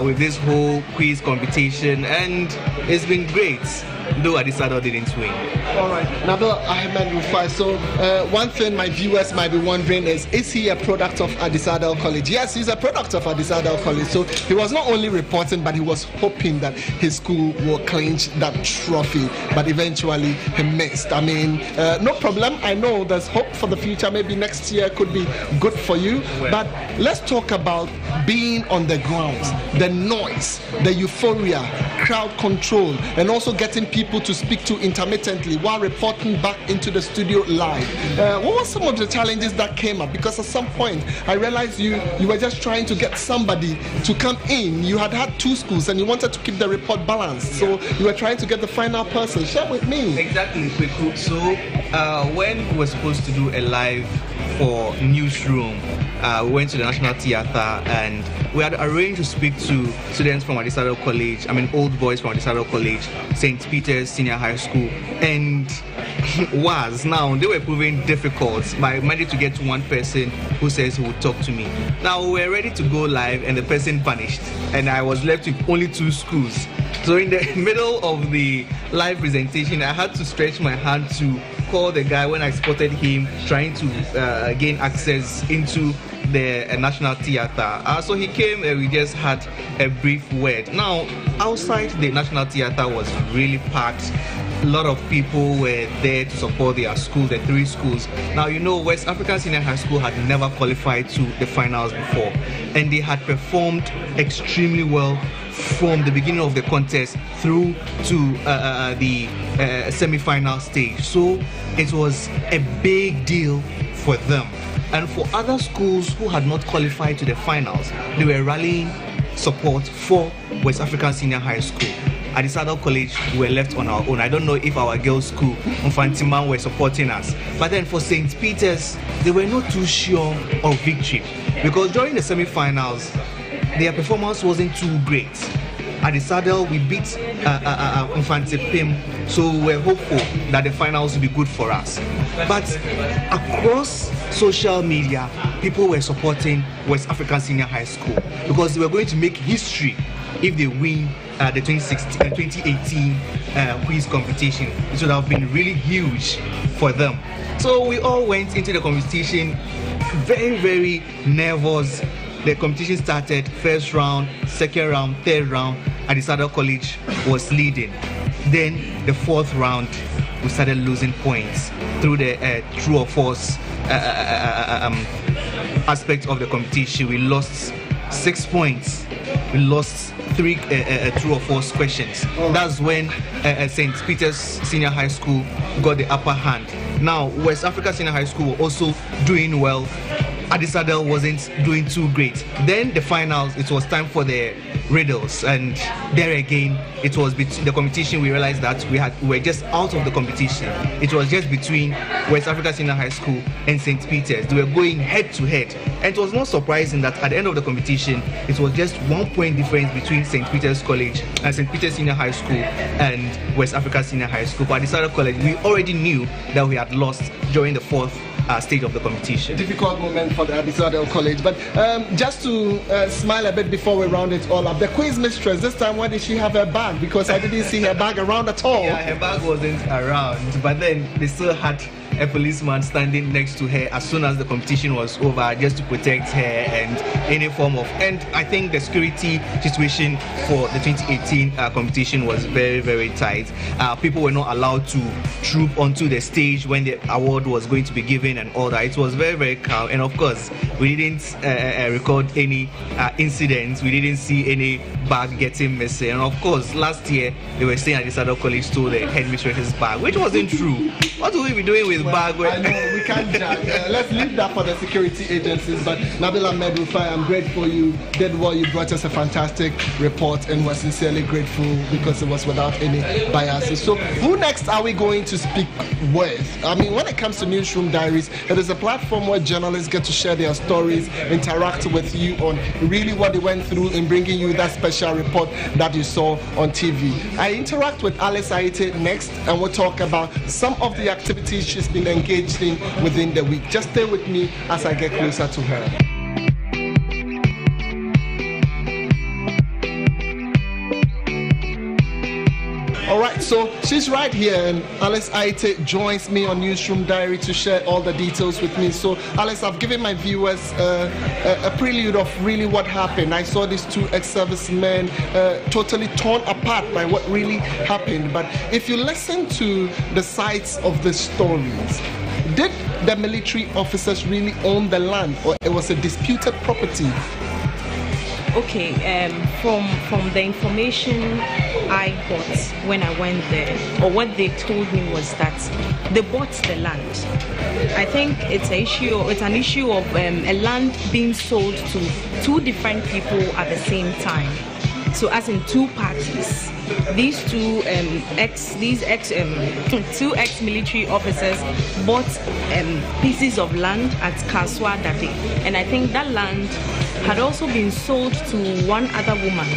with this whole quiz competition, and it's been great, though Addo didn't win. All right, Nabil Ahmed Rufai. So one thing my viewers might be wondering is he a product of Addo College? Yes, he's a product of Addo College. So he was not only reporting, but he was hoping that his school will clinch that trophy, but eventually he missed. I mean, no problem. I know there's hope for the future. Maybe next year could be good for you. But let's talk about being on the ground, the noise, the euphoria, crowd control, and also getting people to speak to intermittently while reporting back into the studio live. What were some of the challenges that came up? Because at some point I realized you were just trying to get somebody to come in. You had two schools and you wanted to keep the report balanced, so you were trying to get the final person. Share with me. Exactly, Kweku. So when we were supposed to do a live for Newsroom, we went to the National Theatre and we had arranged to speak to students from Addo College, old boys from Addo College, St. Peter's Senior High School, and now they were proving difficult. I managed to get to one person who says he would talk to me. Now we were ready to go live and the person vanished, and I was left with only two schools. So in the middle of the live presentation, I had to stretch my hand to call the guy when I spotted him trying to gain access into the National Theatre. So he came and we just had a brief word. Now, outside the National Theatre was really packed. A lot of people were there to support their school, the three schools. Now, you know, West African Senior High School had never qualified to the finals before, and they had performed extremely well from the beginning of the contest through to the semi-final stage. So it was a big deal for them. And for other schools who had not qualified to the finals, they were rallying support for West African Senior High School. At Addo College, we were left on our own. I don't know if our girls' school, Mfantiman, were supporting us. But then for St. Peter's, they were not too sure of victory, because during the semi-finals, their performance wasn't too great. At Addo, we beat Mfantipim, so we were hopeful that the finals would be good for us. But across social media, people were supporting West African Senior High School because they were going to make history if they win the 2018 quiz competition. It would have been really huge for them. So we all went into the competition very, very nervous. The competition started, first round, second round, third round, and Addo College was leading. Then the fourth round, we started losing points through the true or false aspect of the competition. We lost 6 points. We lost 3 true or false questions. That's when St. Peter's Senior High School got the upper hand. Now, West Africa Senior High School were also doing well Addo wasn't doing too great. Then the finals, it was time for the riddles, and there again, it was between the competition. We realized that we were just out of the competition. It was just between West Africa Senior High School and St. Peter's. They were going head to head, and it was not surprising that at the end of the competition, it was just 1 point difference between St. Peter's College and St. Peter's Senior High School and West Africa Senior High School. But at Addo College, we already knew that we had lost during the fourth stage of the competition. Difficult moment for the Addo College, but just to smile a bit before we round it all up, the quiz mistress, this time, why did she have her bag? Because I didn't see her bag around at all. Yeah, her bag wasn't around, but then they still had a policeman standing next to her as soon as the competition was over, just to protect her and any form of. And I think the security situation for the 2018 competition was very, very tight. People were not allowed to troop onto the stage when the award was going to be given and all that. It was very, very calm. And of course, we didn't record any incidents. We didn't see any bag getting missing. And of course, last year they were saying at this Addo College stole the headmistress's bag, which wasn't true. What will we be doing with bag? I know, we can't judge. Let's leave that for the security agencies. But Nabila Medufai, I'm grateful you did well. You brought us a fantastic report, and we're sincerely grateful because it was without any biases. So who next are we going to speak with? I mean, when it comes to Newsroom Diaries, it is a platform where journalists get to share their stories, interact with you on really what they went through in bringing you that special report that you saw on TV. I interact with Alice Aite next, and we'll talk about some of the activities she's been engaged in within the week. Just stay with me as I get closer to her. All right, so she's right here, and Alice Aite joins me on Newsroom Diary to share all the details with me. So, Alice, I've given my viewers a prelude of really what happened. I saw these two ex-servicemen totally torn apart by what really happened. But if you listen to the sides of the stories, did the military officers really own the land, or it was a disputed property? Okay, from the information I got when I went there, or what they told me, was that they bought the land. I think it's an issue of a land being sold to two different people at the same time. So as in two parties. These two ex-military officers bought pieces of land at Kaswa Dade, and I think that land had also been sold to one other woman.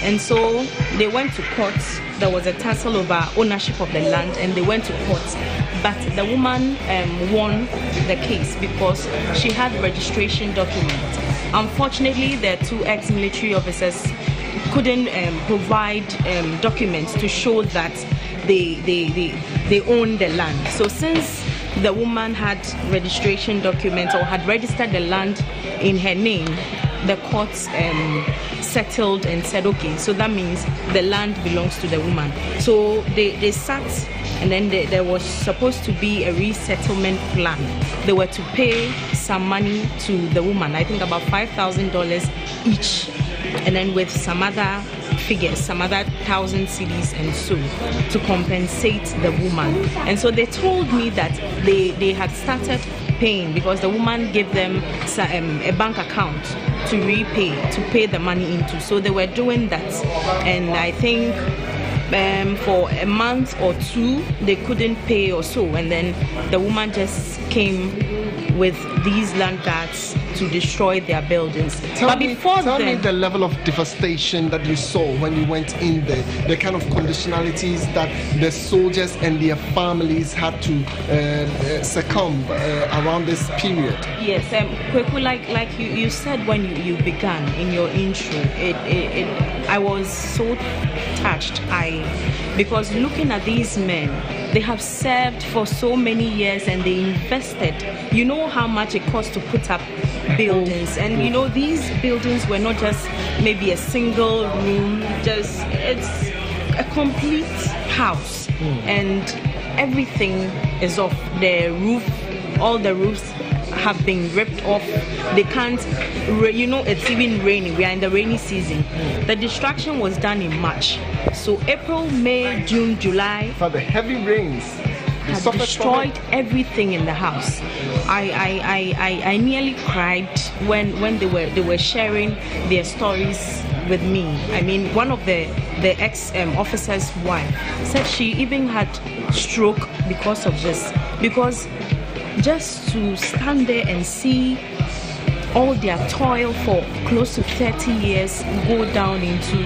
And so they went to court. There was a tussle over ownership of the land, and they went to court. But the woman won the case because she had registration documents. Unfortunately, the two ex-military officers couldn't provide documents to show that they own the land. So since the woman had registration documents, or had registered the land in her name, the courts settled and said, okay, so that means the land belongs to the woman. So they sat, and then there was supposed to be a resettlement plan. They were to pay some money to the woman, I think about $5,000 each, and then with some other figures, some other 1,000 cedis and so, to compensate the woman. And so they told me that they had started paying because the woman gave them a bank account to pay the money into. So they were doing that, and I think for a month or two they couldn't pay or so, and then the woman just came with these land guards to destroy their buildings. Tell me the level of devastation that you saw when you went in there, the kind of conditionalities that the soldiers and their families had to succumb around this period. Yes, Kweku, like you said when you began in your intro, I was so touched. Because looking at these men, they have served for so many years and they invested. You know how much it costs to put up buildings, and you know these buildings were not just maybe a single room, it's a complete house, and everything is off. The roof, all the roofs have been ripped off. They can't, it's even raining. We are in the rainy season. The destruction was done in March. So April, May, June, July. For the heavy rains. had destroyed everything in the house. I nearly cried when they were sharing their stories with me. I mean, one of the ex-officer's wife said she even had stroke because of this. Because just to stand there and see all their toil for close to 30 years go down into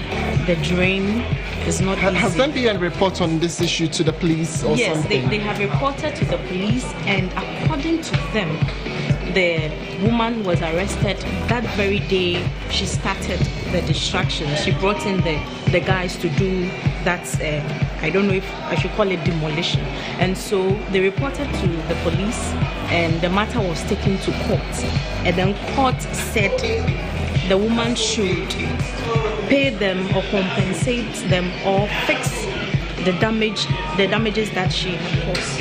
the drain is not easy. Has there been a report on this issue to the police or something? Yes, they have reported to the police, and according to them, the woman was arrested that very day she started the destruction. She brought in the guys to do that, I don't know if I should call it demolition. And so they reported to the police, and the matter was taken to court. And then court said the woman should pay them or compensate them or fix the damages that she had caused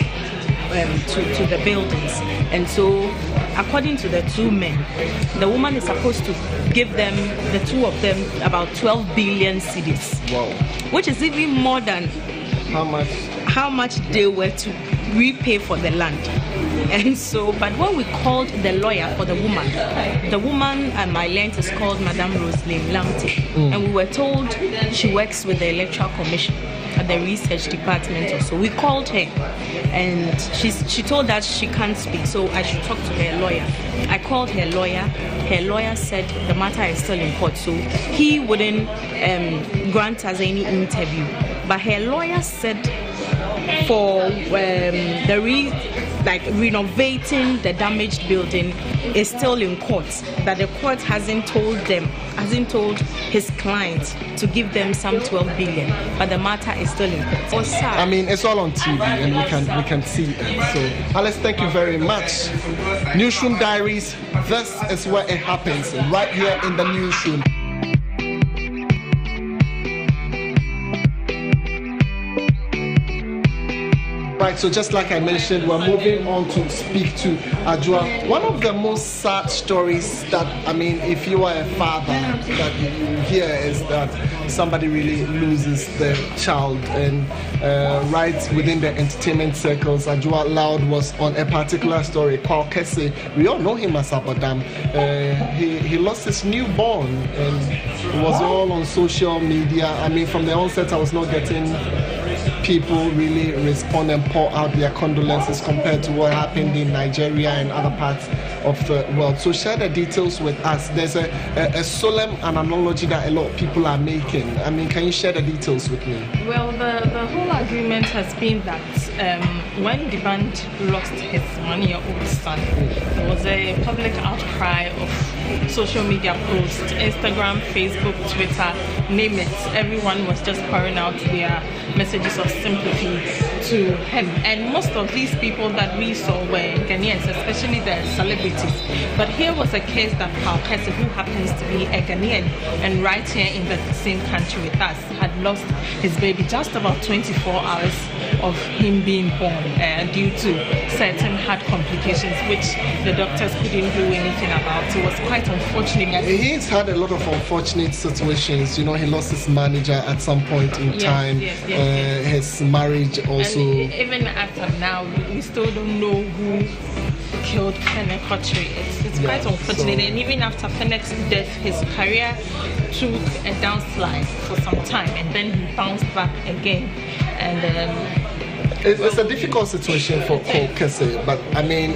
to the buildings. And so, according to the two men, the woman is supposed to give them, the two of them, about 12 billion cedis. Wow. Which is even more than how much they were to repay for the land. And so, but when we called the lawyer for the woman and my client is called Madame Rosalie Lamte, and we were told she works with the Electoral Commission at the research department or so. We called her, and she told us she can't speak, so I should talk to her lawyer. I called her lawyer. Her lawyer said the matter is still in court, so he wouldn't grant us any interview. But her lawyer said for renovating the damaged building is still in court, that the court hasn't told his client to give them some 12 billion, but the matter is still in court. I mean, it's all on TV and we can see it. So Alice, thank you very much. Newsroom Diaries, this is where it happens, right here in the newsroom. Right, so just like I mentioned, we're moving on to speak to Addo. One of the most sad stories that, I mean, if you are a father, that you hear is that somebody really loses their child. And right within the entertainment circles, Addo Loud was on a particular story called Kese. We all know him as Abadam. He lost his newborn, and it was all on social media. I mean, from the onset, I was not getting people really respond and pour out their condolences compared to what happened in Nigeria and other parts of the world. So share the details with us. There's a solemn analogy that a lot of people are making. I mean, can you share the details with me? Well, the whole agreement has been that when the band lost his 1-year-old son, there was a public outcry of social media posts, Instagram, Facebook, Twitter, name it. Everyone was just pouring out their messages of sympathy to him. And most of these people that we saw were Ghanaians, especially the celebrities. But here was a case that Paul Kese, who happens to be a Ghanaian and right here in the same country with us, had lost his baby just about 24 hours of him being born due to certain heart complications, which the doctors couldn't do anything about. It was quite unfortunate. He's had a lot of unfortunate situations. You know, he lost his manager at some point in time. Yes. His marriage also. And even after now, we still don't know who killed Fennec Kotri. It's quite unfortunate. And even after Fennec's death, his career took a downslide for some time, and then he bounced back again. And it's a difficult situation for Paul Kese, but I mean,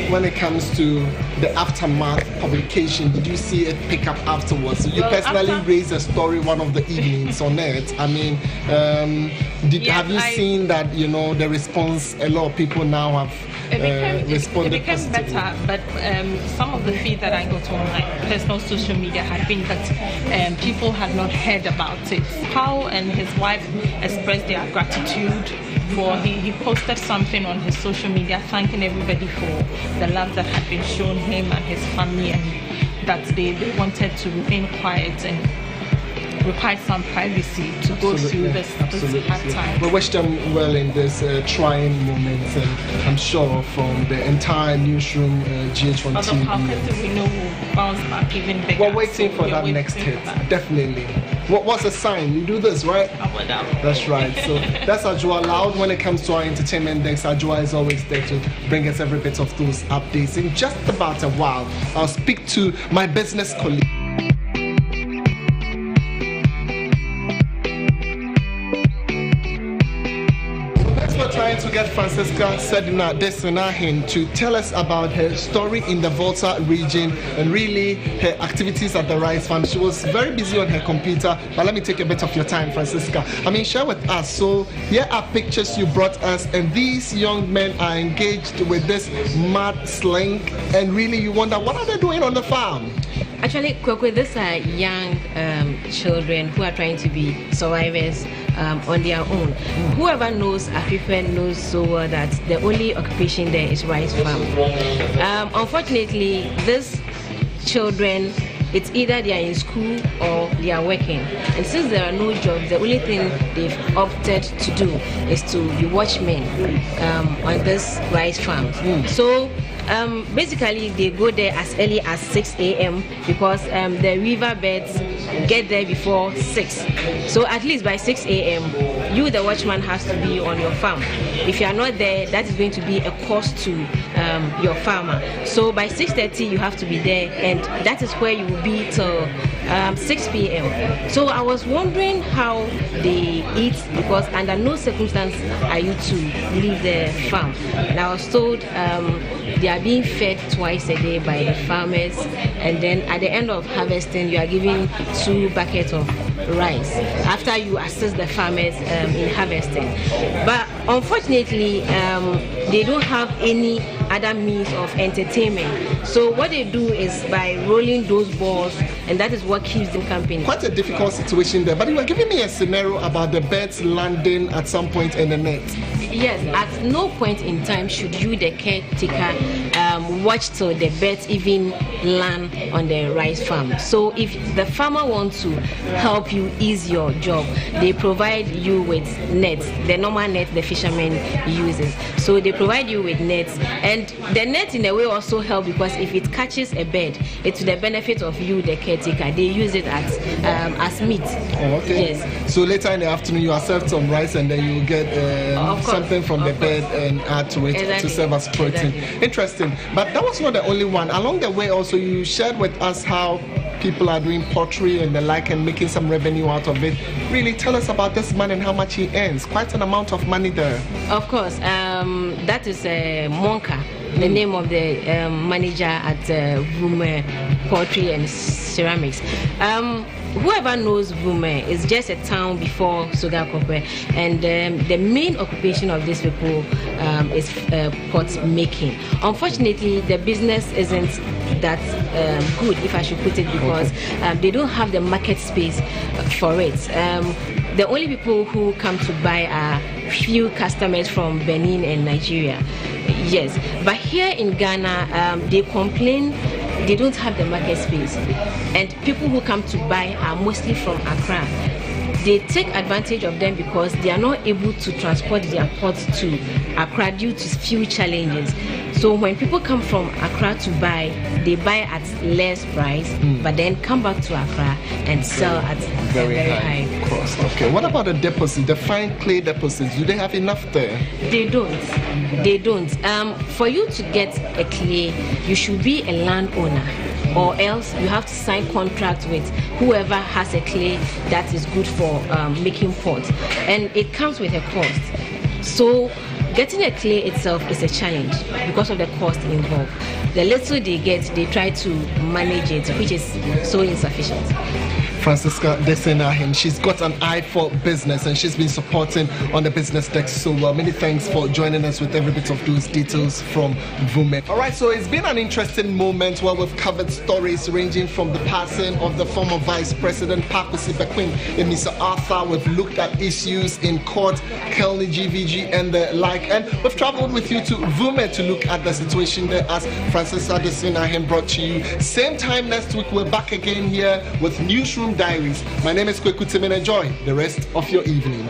when it comes to the aftermath publication, did you see it pick up afterwards? You personally raised a story one of the evenings on it. I mean, have you seen that, you know, the response, a lot of people now have responded It became better, but some of the feed that I got on my personal social media had been that people had not heard about it. Paul and his wife expressed their gratitude for, he posted something on his social media thanking everybody for the love that had been shown him and his family, and that they wanted to remain quiet and require some privacy to go through this hard time. We wish them well in this trying moment, and I'm sure from the entire newsroom, GHOne TV. We know we'll bounce back even bigger. We're waiting for that next hit, definitely. What's a sign? You do this, right? Up or down. That's right. So that's Addo Loud. When it comes to our entertainment decks, Addo is always there to bring us every bit of those updates. In just about a while, I'll speak to my business colleague. Trying to get Francisca Desinahin to tell us about her story in the Volta region and really her activities at the rice farm. She was very busy on her computer, but let me take a bit of your time, Francisca. Share with us. So here are pictures you brought us, and these young men are engaged with this mad sling, and really you wonder, what are they doing on the farm? Actually, Kwekwe, these are young children who are trying to be survivors on their own. Whoever knows Akufo knows so well that the only occupation there is rice farm. Unfortunately, these children, it's either they are in school or they are working. And since there are no jobs, the only thing they've opted to do is to be watchmen on this rice farm. So basically, they go there as early as 6 a.m. because the riverbeds get there before 6. So at least by 6 a.m., you, the watchman, has to be on your farm. If you are not there, that is going to be a cost to your farmer. So by 6:30, you have to be there, and that is where you will be till 6 p.m. So I was wondering how they eat, because under no circumstance are you to leave the farm. And I was told they are being fed twice a day by the farmers, and then at the end of harvesting, you are given 2 buckets of rice after you assist the farmers in harvesting. But unfortunately, they don't have any other means of entertainment. So what they do is by rolling those balls, and that is what keeps them company. Quite a difficult situation there, but you were giving me a scenario about the birds landing at some point in the net. Yes, at no point in time should you, the caretaker, watch till the birds even land on the rice farm. So if the farmer wants to help you ease your job, they provide you with nets, the normal net the fisherman uses. So they provide you with nets, and the net in a way also help, because if it catches a bird, it's to the benefit of you, the caretaker. They use it as meat. Oh, okay. Yes. So later in the afternoon, you accept some rice, and then you get something from the bird and add to it to serve as protein. Interesting. But that was not the only one. Along the way, also you shared with us how people are doing pottery and the like and making some revenue out of it. Really tell us about this man and how much he earns. Quite an amount of money there. Of course. That is Monka, the name of the manager at GHOne Pottery and Ceramics. Whoever knows GHOne is just a town before Sogakokwe, and the main occupation of these people is pot making. Unfortunately, the business isn't that good, if I should put it, because they don't have the market space for it. The only people who come to buy are few customers from Benin and Nigeria. Yes, but here in Ghana, they complain they don't have the market space, and people who come to buy are mostly from Accra. They take advantage of them because they are not able to transport their pots to Accra due to few challenges. So when people come from Accra to buy, they buy at less price, but then come back to Accra and sell at very high cost. Okay, what about the deposits, the fine clay deposits? Do they have enough there? They don't. They don't. For you to get a clay, you should be a landowner, or else you have to sign contract with whoever has a clay that is good for making pots, and it comes with a cost. So getting a clay itself is a challenge because of the cost involved. The little they get, they try to manage it, which is so insufficient. Francisca Desinahin, she's got an eye for business, and she's been supporting on the business deck so well. Many thanks for joining us with every bit of those details from GHOne. All right, so it's been an interesting moment where we've covered stories ranging from the passing of the former Vice President Pakwesi Bekwin and Mr. Arthur. We've looked at issues in court, Kelly GVG and the like, and we've traveled with you to GHOne to look at the situation there as Francisca Desinahin brought to you. Same time next week, we're back again here with Newsroom Diaries. My name is Kwekwe Tim, and enjoy the rest of your evening.